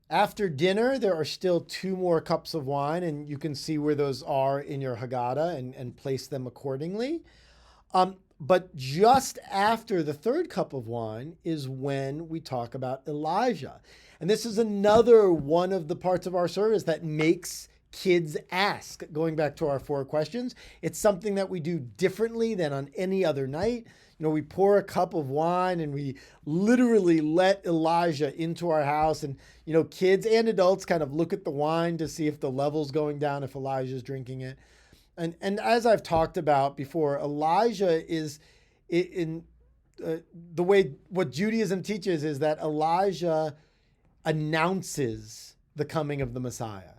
After dinner, there are still two more cups of wine, and you can see where those are in your Haggadah and place them accordingly. But just after the third cup of wine is when we talk about Elijah. And this is another one of the parts of our service that makes kids ask. Going back to our four questions, it's something that we do differently than on any other night. We pour a cup of wine and we literally let Elijah into our house. And, kids and adults kind of look at the wine to see if the level's going down, if Elijah's drinking it. And as I've talked about before, Elijah is in the way what Judaism teaches is that Elijah announces the coming of the Messiah.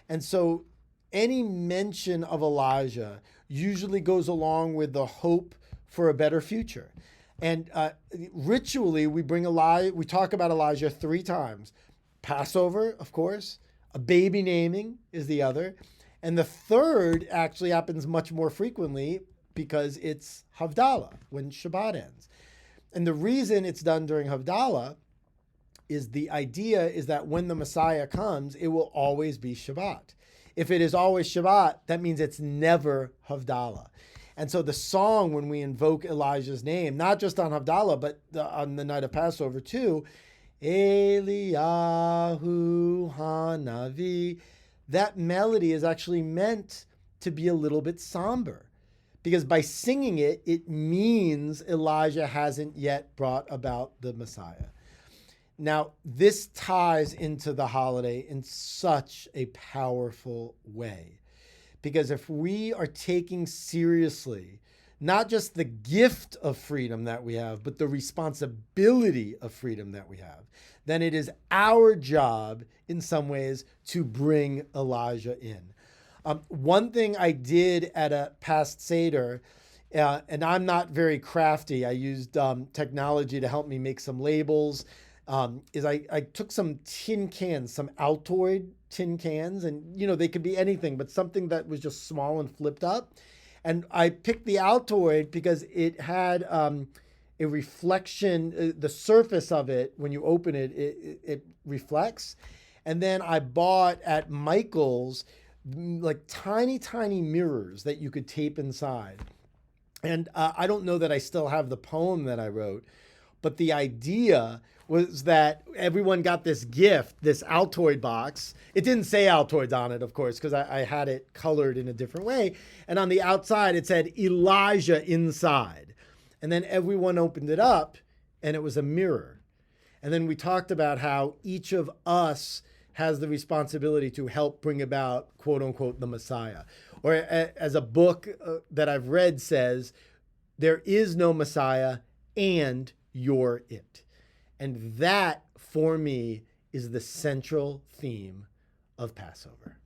And so any mention of Elijah usually goes along with the hope for a better future. And ritually, we talk about Elijah three times. Passover, of course, a baby naming is the other. And the third actually happens much more frequently because it's Havdalah, when Shabbat ends. And the reason it's done during Havdalah is the idea is that when the Messiah comes, it will always be Shabbat. If it is always Shabbat, that means it's never Havdalah. And so the song, when we invoke Elijah's name, not just on Havdalah, but on the night of Passover too, Eliyahu Hanavi, that melody is actually meant to be a little bit somber. Because by singing it, it means Elijah hasn't yet brought about the Messiah. Now, this ties into the holiday in such a powerful way. Because if we are taking seriously not just the gift of freedom that we have, but the responsibility of freedom that we have, then it is our job in some ways to bring Elijah in. One thing I did at a past seder, and I'm not very crafty, I used technology to help me make some labels, is I took some tin cans, some Altoid tin cans, and they could be anything, but something that was just small and flipped up. And I picked the Altoid because it had a reflection, the surface of it, when you open it, it reflects. And then I bought at Michael's like tiny, tiny mirrors that you could tape inside. And I don't know that I still have the poem that I wrote, but the idea was that everyone got this gift, this Altoid box. It didn't say Altoids on it, of course, because I had it colored in a different way. And on the outside, it said Elijah inside. And then everyone opened it up, and it was a mirror. And then we talked about how each of us has the responsibility to help bring about, quote unquote, the Messiah. Or as a book that I've read says, there is no Messiah and you're it. And that, for me, is the central theme of Passover.